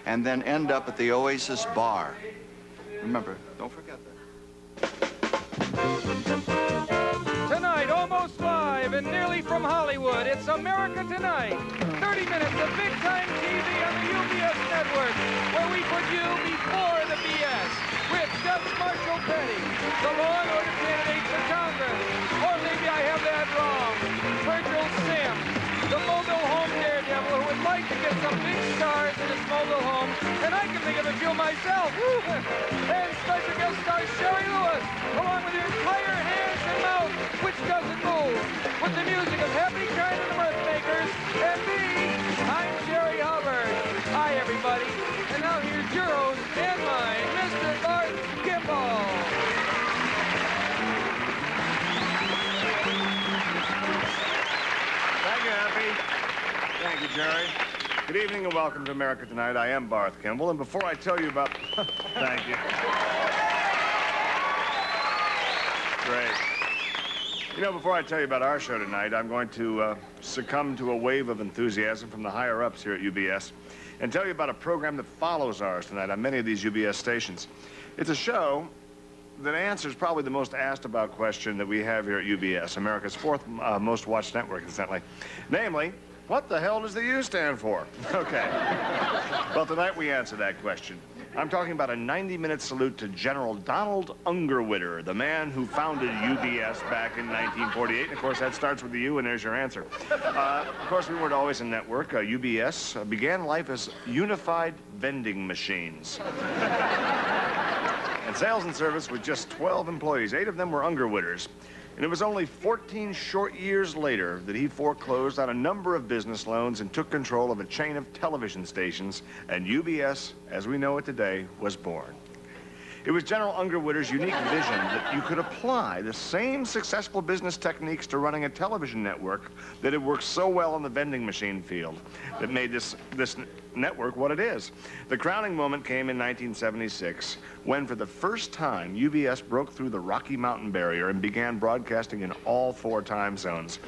and then end up at the Oasis Bar. Remember, don't forget that. Tonight, almost live and nearly from Hollywood, it's America Tonight. 30 minutes of big-time TV on the UBS network, where we put you before the BS. With Judge Marshall Petty, the law and order candidate for Congress. Or maybe I have that wrong. Virgil Simms, the mobile home daredevil who would like to get some big stars in his mobile home. And I can think of a few myself. Woo! And special guest star Sherry Lewis, along with your entire hands and mouth, which doesn't move. With the music of Happy Kind and the Mirthmakers. And me, I'm Jerry Hubbard. Hi, everybody. And now here's your host and mine, Mr. Bart Kimball. Thank you, Happy. Thank you, Jerry. Good evening and welcome to America Tonight. I am Barth Kimball, and before I tell you about... Thank you. Great. You know, before I tell you about our show tonight, I'm going to succumb to a wave of enthusiasm from the higher-ups here at UBS and tell you about a program that follows ours tonight on many of these UBS stations. It's a show that answers probably the most asked about question that we have here at UBS, America's fourth most watched network, incidentally. Namely, what the hell does the U stand for? Okay. Well, tonight we answer that question. I'm talking about a 90-minute salute to General Donald Ungerwitter, the man who founded UBS back in 1948. And of course, that starts with the U, and there's your answer. Of course, we weren't always a network. UBS began life as Unified Vending Machines. And sales and service with just 12 employees. 8 of them were Ungerwitters. And it was only 14 short years later that he foreclosed on a number of business loans and took control of a chain of television stations, and UBS, as we know it today, was born. It was General Ungerwitter's unique vision that you could apply the same successful business techniques to running a television network that had worked so well in the vending machine field that made this network what it is. The crowning moment came in 1976 when, for the first time, UBS broke through the Rocky Mountain barrier and began broadcasting in all 4 time zones.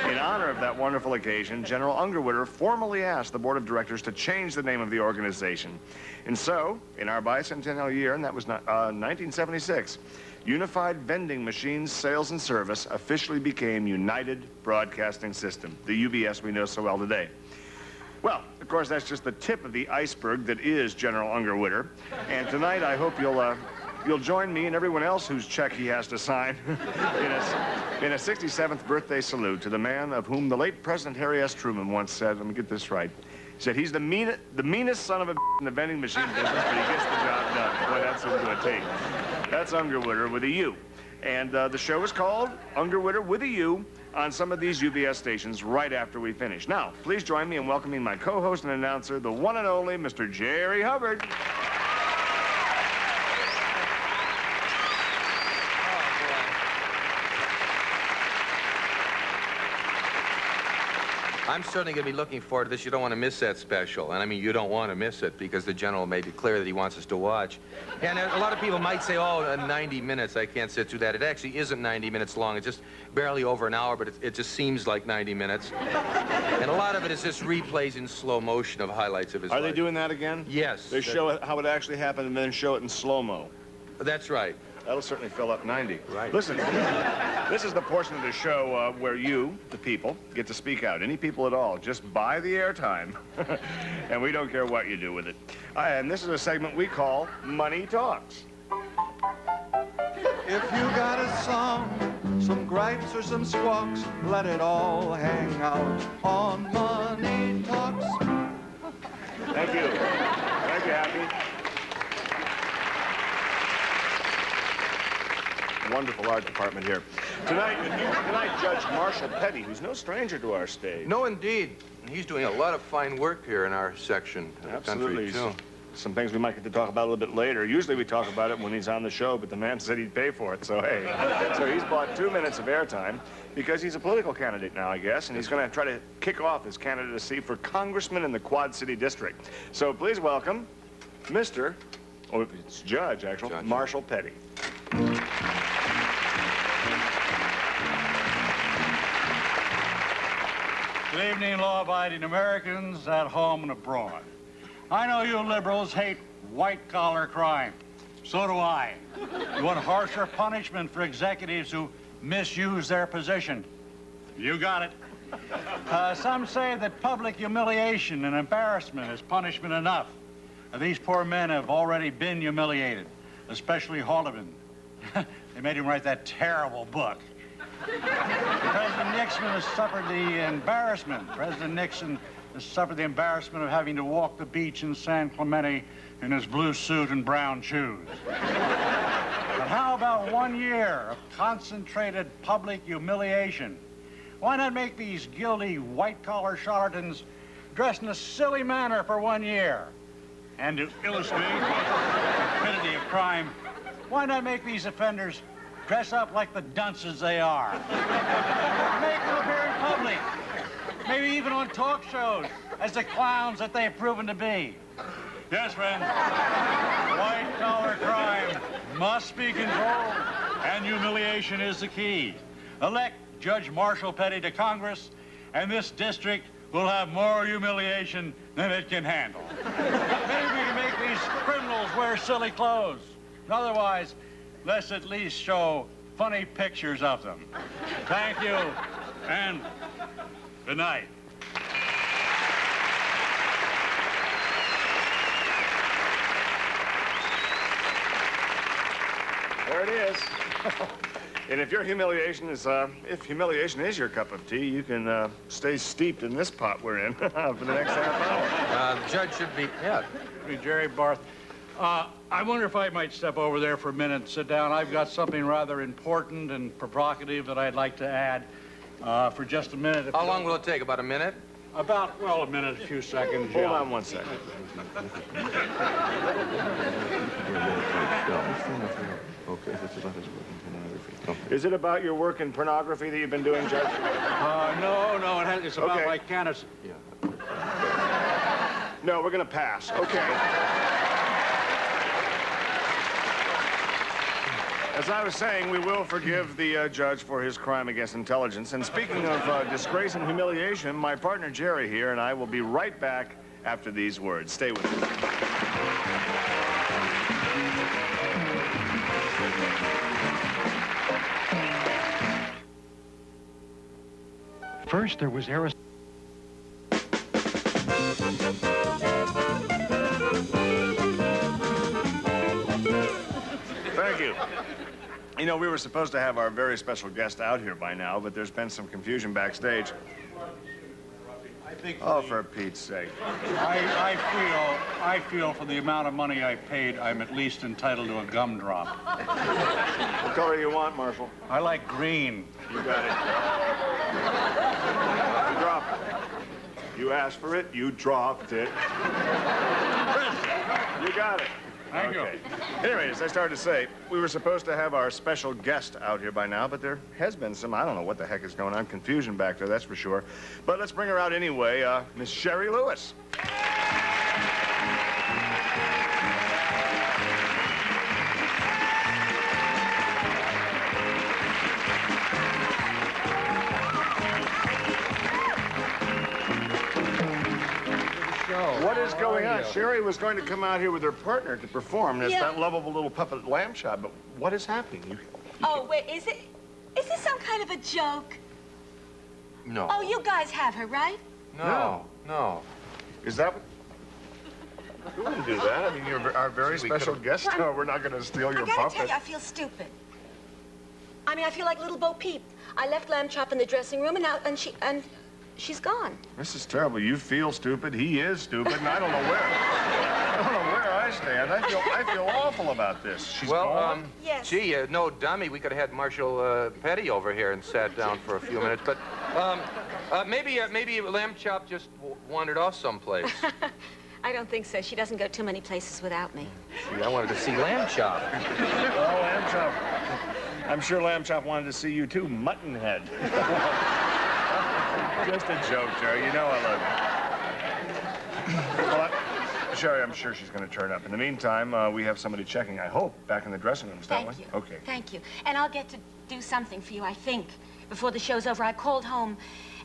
In honor of that wonderful occasion, General Ungerwitter formally asked the board of directors to change the name of the organization. And so, in our bicentennial year, and that was 1976, Unified Vending Machines Sales and Service officially became United Broadcasting System, the UBS we know so well today. Well, of course, that's just the tip of the iceberg that is General Ungerwitter. And tonight, I hope you'll join me and everyone else whose check he has to sign in a 67th birthday salute to the man of whom the late President Harry S. Truman once said, let me get this right, he said, he's the meanest son of a in the vending machine business, but he gets the job done. Boy, that's into a T. That's Ungerwitter with a U. And the show is called Ungerwitter with a U on some of these UBS stations right after we finish. Now, please join me in welcoming my co-host and announcer, the one and only Mr. Jerry Hubbard. I'm certainly going to be looking forward to this. You don't want to miss that special. And I mean, you don't want to miss it because the general made it clear that he wants us to watch. And a lot of people might say, oh, 90 minutes, I can't sit through that. It actually isn't 90 minutes long. It's just barely over an hour, but it just seems like 90 minutes. And a lot of it is just replays in slow motion of highlights of his life. Are they doing that again? Yes. They show it, how it actually happened and then show it in slow-mo. That's right. That'll certainly fill up 90. Right. Listen, this is the portion of the show where you, the people, get to speak out. Any people at all. Just buy the airtime, and we don't care what you do with it. And this is a segment we call Money Talks. If you got a song, some gripes or some squawks, let it all hang out on Money Talks. Thank you. Thank you, Happy. Wonderful art department here. Tonight, Judge Marshall Petty, who's no stranger to our stage. No, indeed. He's doing a lot of fine work here in our section of the country, too. Some things we might get to talk about a little bit later. Usually we talk about it when he's on the show, but the man said he'd pay for it, so hey. So he's bought 2 minutes of airtime because he's a political candidate now, I guess, and he's going to try to kick off his candidacy for congressman in the Quad City District. So please welcome Mr. Oh, it's Judge, actually, Judge Marshall Petty. Good evening, law-abiding Americans at home and abroad. I know you liberals hate white-collar crime. So do I. You want harsher punishment for executives who misuse their position. You got it. Some say that public humiliation and embarrassment is punishment enough. These poor men have already been humiliated, especially Haldeman. They made him write that terrible book. President Nixon has suffered the embarrassment. President Nixon has suffered the embarrassment of having to walk the beach in San Clemente in his blue suit and brown shoes. But how about 1 year of concentrated public humiliation? Why not make these guilty white-collar charlatans dress in a silly manner for 1 year? And to illustrate the stupidity of crime, why not make these offenders dress up like the dunces they are? Make them appear in public, maybe even on talk shows, as the clowns that they've proven to be. Yes, friends, white-collar crime must be controlled, and humiliation is the key. Elect Judge Marshall Petty to Congress, and this district will have more humiliation than it can handle. Maybe we can make these criminals wear silly clothes. Otherwise, let's at least show funny pictures of them. Thank you, and good night. There it is. And if humiliation is your cup of tea, you can stay steeped in this pot we're in for the next half hour. The judge should be, yeah. Hey, Jerry, Barth, I wonder if I might step over there for a minute and sit down. I've got something rather important and provocative that I'd like to add for just a minute. How long will it take? About a minute? About, well, a minute, a few seconds. Hold on 1 second. Is it about your work in pornography that you've been doing, Judge? No, it's about my candidacy. Yeah. No, we're going to pass. Okay. As I was saying, we will forgive the judge for his crime against intelligence. And speaking of disgrace and humiliation, my partner Jerry here and I will be right back after these words. Stay with me. First, there was Arizona. Thank you. You know, we were supposed to have our very special guest out here by now, but there's been some confusion backstage. For Pete's sake. I feel for the amount of money I paid, I'm at least entitled to a gumdrop. What color you want, Marshal? I like green. You got it. You dropped it. You asked for it, you dropped it. You got it. Thank you. Anyway, as I started to say, we were supposed to have our special guest out here by now, but there has been some, I don't know what the heck is going on, confusion back there, that's for sure. But let's bring her out anyway, Miss Sherry Lewis. What is going on? Sherry was going to come out here with her partner to perform. It's that lovable little puppet lamb chop, but what is happening? Oh, wait, is this some kind of a joke? No. Oh, you guys have her, right? No. Is that what... You wouldn't do that. I mean, you're our very special guest. No, we're not going to steal your I gotta puppet. tell you, I feel stupid. I mean, I feel like little Bo Peep. I left Lamb Chop in the dressing room, and she's gone. This is terrible. You feel stupid. He is stupid, and I don't know where. I stand. I feel awful about this. She's gone. Yes. Gee, no dummy. We could have had Marshal Petty over here and sat down for a few minutes, but maybe Lamb Chop just wandered off someplace. I don't think so. She doesn't go too many places without me. See, I wanted to see Lamb Chop. Oh, Lamb Chop. I'm sure Lamb Chop wanted to see you too, Muttonhead. Just a joke, Jerry. You know I love you. Well, Sherry, I'm sure she's going to turn up. In the meantime, we have somebody checking, I hope, back in the dressing rooms, don't we? Thank you. Okay. Thank you. And I'll get to do something for you, I think, before the show's over. I called home,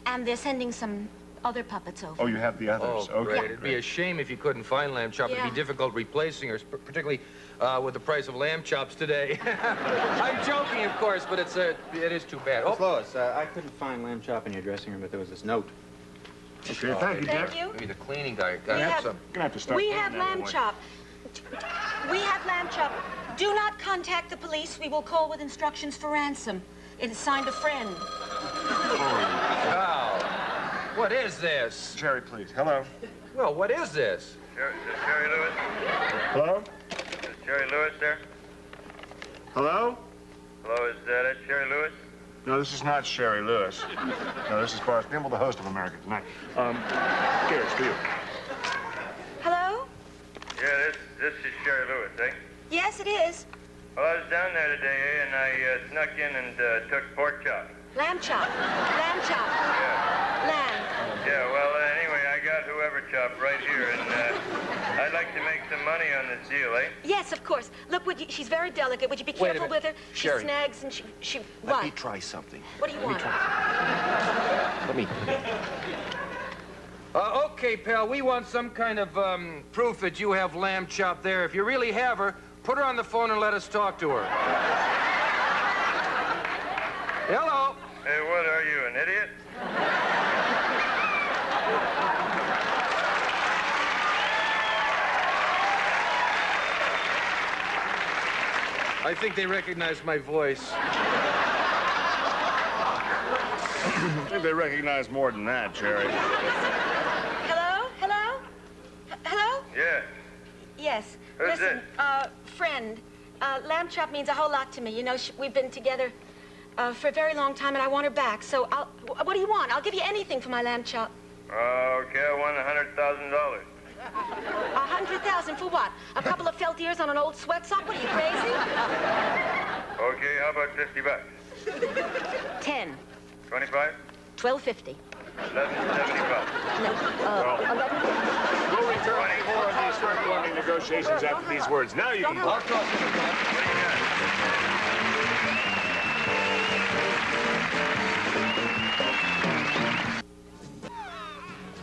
and they're sending some other puppets over. Oh, you have the others. Oh, Okay. great. It'd be a shame if you couldn't find lamb chop. Yeah. It'd be difficult replacing her, particularly with the price of lamb chops today. I'm joking, of course, but it is too bad. Miss Lois, I couldn't find lamb chop in your dressing room, but there was this note. Okay, thank you, Jack. Thank you. Maybe the cleaning guy got We have- some. Gonna have to start. We cleaning have that lamb away. chop. We have lamb chop. Do not contact the police. We will call with instructions for ransom. It is signed a friend. Cow. What is this? Jerry, please. Hello. Well, what is this? Jerry Lewis? Hello? Is Jerry Lewis there? Hello? Hello, is that Jerry Lewis? No, this is not Sherry Lewis. No, this is Boris Gimble, the host of America Tonight. Here, it's for you. Hello? Yeah, this is Jerry Lewis, eh? Yes, it is. Well, I was down there today, eh, and I snuck in and took pork chop. Lamb chop. Lamb chop. Yeah. Lamb. Yeah, well, anyway, I got whoever chop right here, and I'd like to make some money on this deal, eh? Yes, of course. Look, she's very delicate. Would you be Wait a careful minute. with her? Sherry. She snags and she Let me what? try something. What do you want? Let me. Okay, pal, we want some kind of proof that you have lamb chop there. If you really have her, put her on the phone and let us talk to her. Hello? Hey, what are you, an idiot? I think they recognize my voice. I think they recognize more than that, Jerry. Hello? Hello? Hello? Yeah. Yes. Who's Listen, friend, lamb chop means a whole lot to me. You know, we've been together for a very long time, and I want her back. So what do you want? I'll give you anything for my lamb chop. Okay, I won $100,000. 100,000 for what? A couple of felt ears on an old sweat sock? What are you, crazy? Okay, how about $50? 10, 25? 12.50. $11.75. We'll return to more of these heartwarming negotiations after these words. Now you can go. What do you got?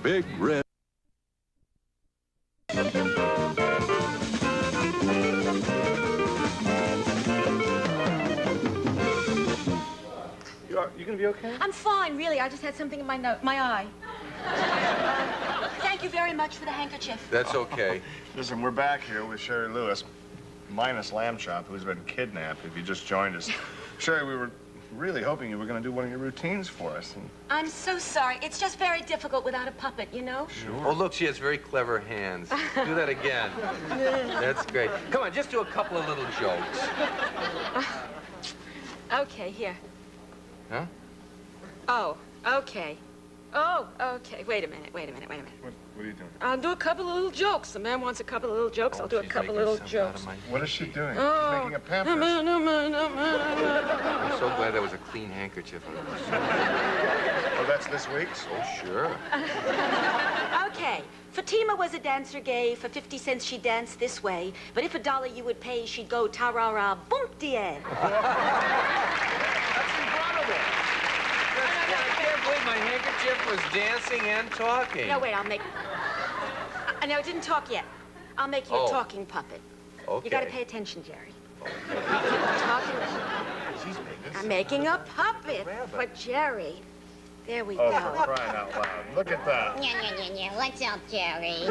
Big Red. You gonna be okay? I'm fine, really. I just had something in my eye. Thank you very much for the handkerchief. That's okay. Listen, we're back here with Sherry Lewis, minus Lamb Chop, who's been kidnapped, if you just joined us. Sherry, we were really hoping you were going to do one of your routines for us. And... I'm so sorry. It's just very difficult without a puppet, you know? Oh, look, she has very clever hands. Do that again. That's great. Come on, just do a couple of little jokes. Okay, here. Huh? Oh, okay. Oh, okay. Wait a minute. What are you doing? I'll do a couple of little jokes. The man wants a couple of little jokes. I'll do a She's couple of making little something out of jokes. my- What is she doing? Oh. She's making a pamphlet. I'm so glad that was a clean handkerchief. Oh, that's this week's? Oh, sure. Okay. Fatima was a dancer gay. For 50 cents, she'd dance this way. But if $1 you would pay, she'd go ta-ra-ra, boom-die. I can't believe my handkerchief was dancing and talking. No, wait, I'll make... No, it didn't talk yet. I'll make you Oh. a talking puppet. Okay. You gotta pay attention, Jerry. Talking... I'm making a puppet for Jerry. There we Oh, go. for crying out loud. Look at that. What's up, Jerry?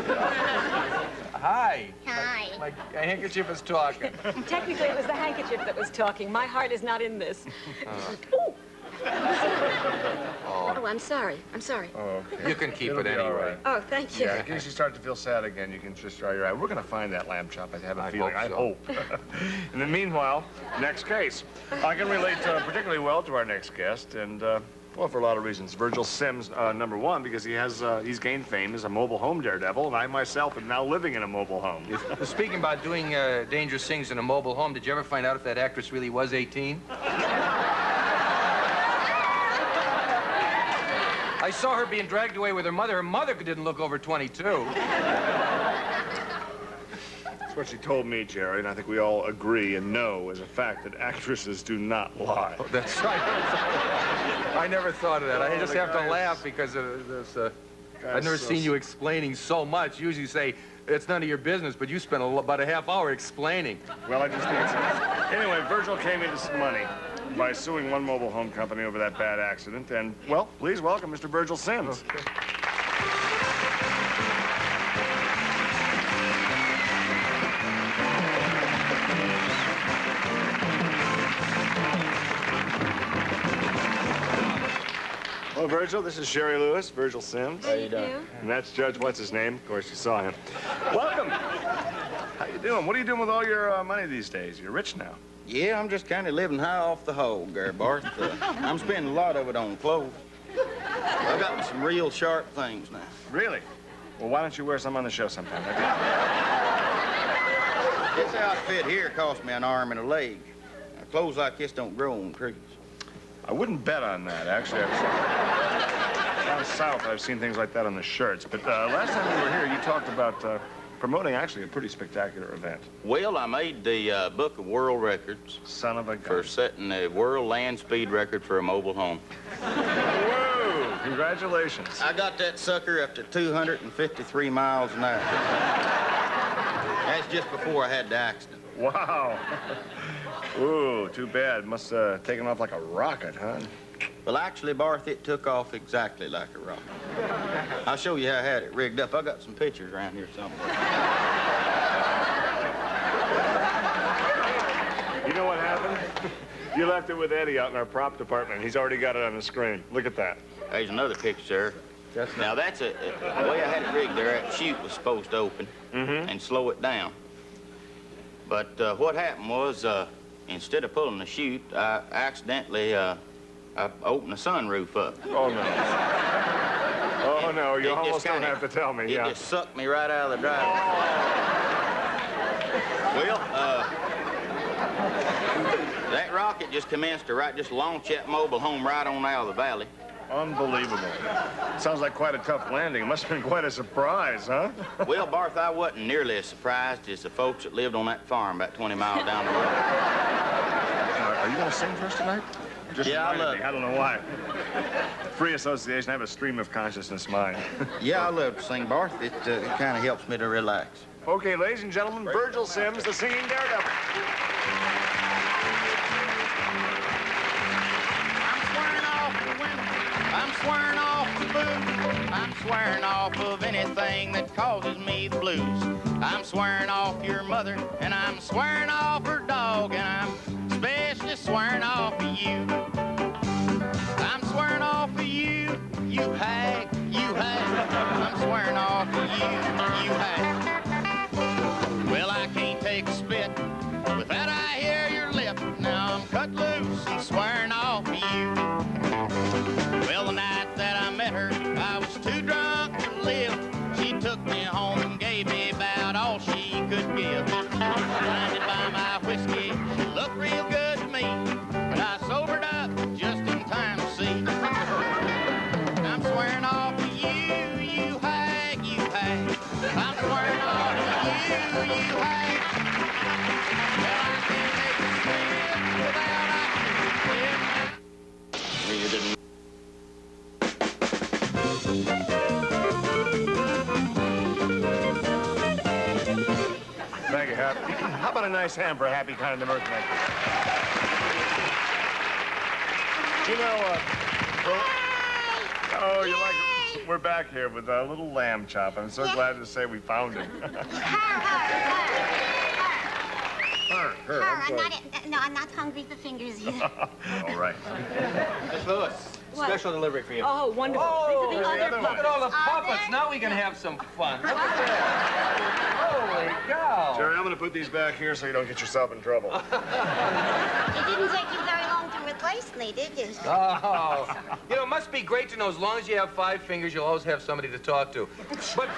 Hi. Hi. My handkerchief is talking. Technically, it was the handkerchief that was talking. My heart is not in this. Ooh. Oh, I'm sorry. I'm sorry. Oh, okay. You can keep It'll it be all anyway. right. Oh, thank you. Yeah, in case you start to feel sad again, you can just dry your eye. We're going to find that lamb chop, I have a I feeling. hope so. I hope. And then meanwhile, next case. I can relate particularly well to our next guest, and, well, for a lot of reasons. Virgil Simms, number one, because he's gained fame as a mobile home daredevil, and I myself am now living in a mobile home. Speaking about doing dangerous things in a mobile home, did you ever find out if that actress really was 18? I saw her being dragged away with her mother. Her mother didn't look over 22. That's what she told me, Jerry, and I think we all agree and know as a fact that actresses do not lie. That's right. I never thought of that. I Oh, just the have to guy laugh is- because of this. I've never seen you explaining so much. You usually say, it's none of your business, but you spent about a half hour explaining. Well, I just think it's... Anyway, Virgil came into some money by suing one mobile home company over that bad accident. And, well, please welcome Mr. Virgil Simms. Okay. Well, Virgil, this is Sherry Lewis, Virgil Simms. How you doing? And that's Judge What's-His-Name. Of course, you saw him. Welcome. How you doing? What are you doing with all your money these days? You're rich now. Yeah, I'm just kind of living high off the hog there, Bart. I'm spending a lot of it on clothes. I've got some real sharp things now. Really? Well, why don't you wear some on the show sometime? This outfit here cost me an arm and a leg. Now, clothes like this don't grow on trees. I wouldn't bet on that, actually. Down south, I've seen things like that on the shirts. But last time we were here, you talked about promoting, actually, a pretty spectacular event. Well, I made the Book of World Records. Son of a gun. For setting the world land speed record for a mobile home. Whoa! Congratulations. I got that sucker up to 253 miles an hour. That's just before I had the accident. Wow. Ooh, too bad. Must have taken off like a rocket, huh? Well, actually, Barth, it took off exactly like a rocket. I'll show you how I had it rigged up. I got some pictures around here somewhere. You know what happened? You left it with Eddie out in our prop department. He's already got it on the screen. Look at that. There's another picture, sir. Now, that's the way I had it rigged there, that chute was supposed to open and slow it down. But what happened was, instead of pulling the chute, I accidentally I opened the sunroof up. Oh, no. Oh, no, you almost don't have to tell me, It just sucked me right out of the driveway. Well, that rocket just commenced to just launch that mobile home right on out of the valley. Unbelievable. Sounds like quite a tough landing. It must have been quite a surprise, huh? Well, Barth, I wasn't nearly as surprised as the folks that lived on that farm about 20 miles down the road. Are you going to sing for us tonight? Just yeah, I love it. I don't know why. Free association, I have a stream of consciousness mind. Yeah, I love to sing, Barth. It kind of helps me to relax. Okay, ladies and gentlemen, Virgil Simms, the singing daredevil. I'm swearing off the booze. I'm swearing off of anything that causes me the blues. I'm swearing off your mother, and I'm swearing off her dog, and I'm especially swearing off of you. I'm swearing off of you, you hag, you hag. I'm swearing off of you, you hag. Well, I can't take a spit without I hear your lip. Now I'm cut loose and swearing off of you. Well, the night that I met her, I was too drunk to live. She took me home and gave me about all she could give. Blinded by my whiskey, she looked real good to me, but I sobered up just in time to see. I'm swearing off of you, you hag, you hag. I'm swearing off of you, you hag. Well, I can't take a swim without I can you didn't. Thank you, Hap. How about a nice hand for a happy kind of American actor? You know, oh, you like it? We're back here with a little lamb chop. I'm so glad to say we found him. I'm not hungry for fingers either. All right. Miss Lewis, What? special delivery for you. Oh, wonderful. Oh, These are the other look at all the puppets. Now we can have some fun. Look at that. Holy cow. Jerry, I'm going to put these back here so you don't get yourself in trouble. It didn't take you very long to replace me, did you? Oh, you know, it must be great to know as long as you have 5 fingers, you'll always have somebody to talk to. But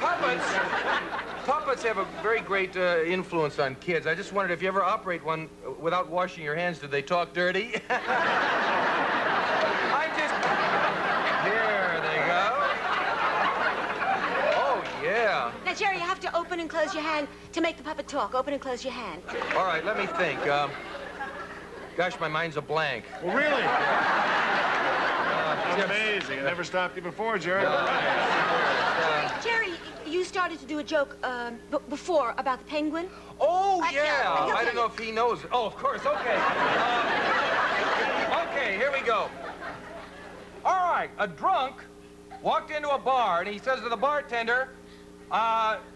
puppets have a very great influence on kids. I just wondered if you ever operate one without washing your hands, do they talk dirty? Here they go. Oh, yeah. Now, Jerry, you have to open and close your hand to make the puppet talk. Open and close your hand. All right, let me think. Gosh, my mind's a blank. Well, really? Amazing. It never stopped you before, Jerry. started to do a joke before about the penguin. Oh, yeah. I don't know if he knows. Oh, of course. Okay. Okay, here we go. All right. A drunk walked into a bar, and he says to the bartender,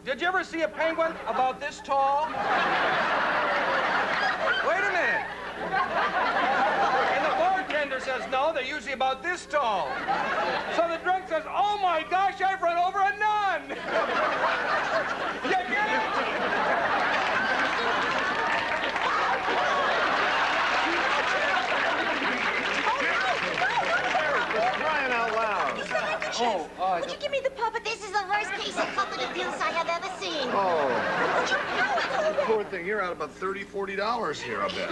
did you ever see a penguin about this tall? Wait a minute. And the bartender says, no, they're usually about this tall. So the drunk says, oh, my gosh, I've run over a nun. You get it? Crying out loud. Would you give me the puppet? This is the worst piece of puppet abuse I have ever seen. Oh. Poor thing, you're out about $30, $40 here, I bet.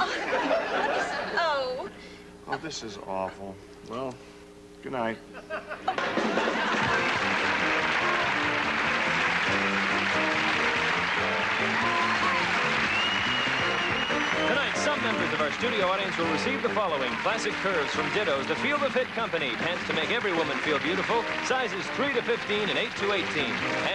Oh. Oh, this is awful. Well, good night. Tonight, some members of our studio audience will receive the following: classic curves from Ditto's, the Feel the Fit Company, pants to make every woman feel beautiful, sizes 3 to 15 and 8 to 18.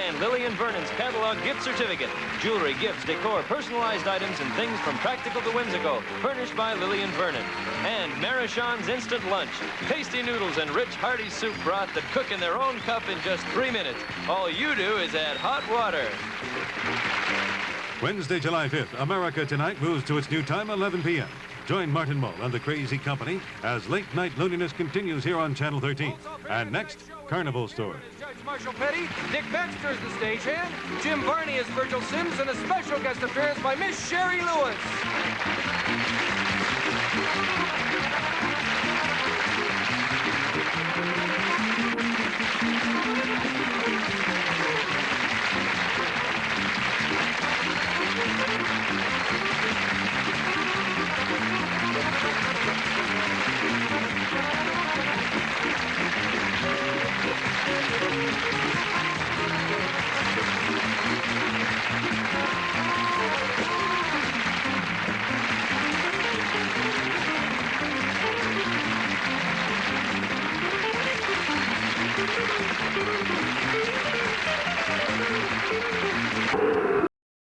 And Lillian Vernon's catalog gift certificate, jewelry, gifts, decor, personalized items, and things from practical to whimsical, furnished by Lillian Vernon. And Marichon's Instant Lunch, tasty noodles and rich hearty soup broth that cook in their own cup in just 3 minutes. All you do is add hot water. Wednesday, July 5th, America Tonight moves to its new time, 11 p.m. Join Martin Mull and the Crazy Company as late-night loneliness continues here on Channel 13. And next, Carnival Story. Judge Marshall Petty, Dick Baxter is the stagehand, Jim Varney is Virgil Simms, and a special guest appearance by Miss Sherry Lewis.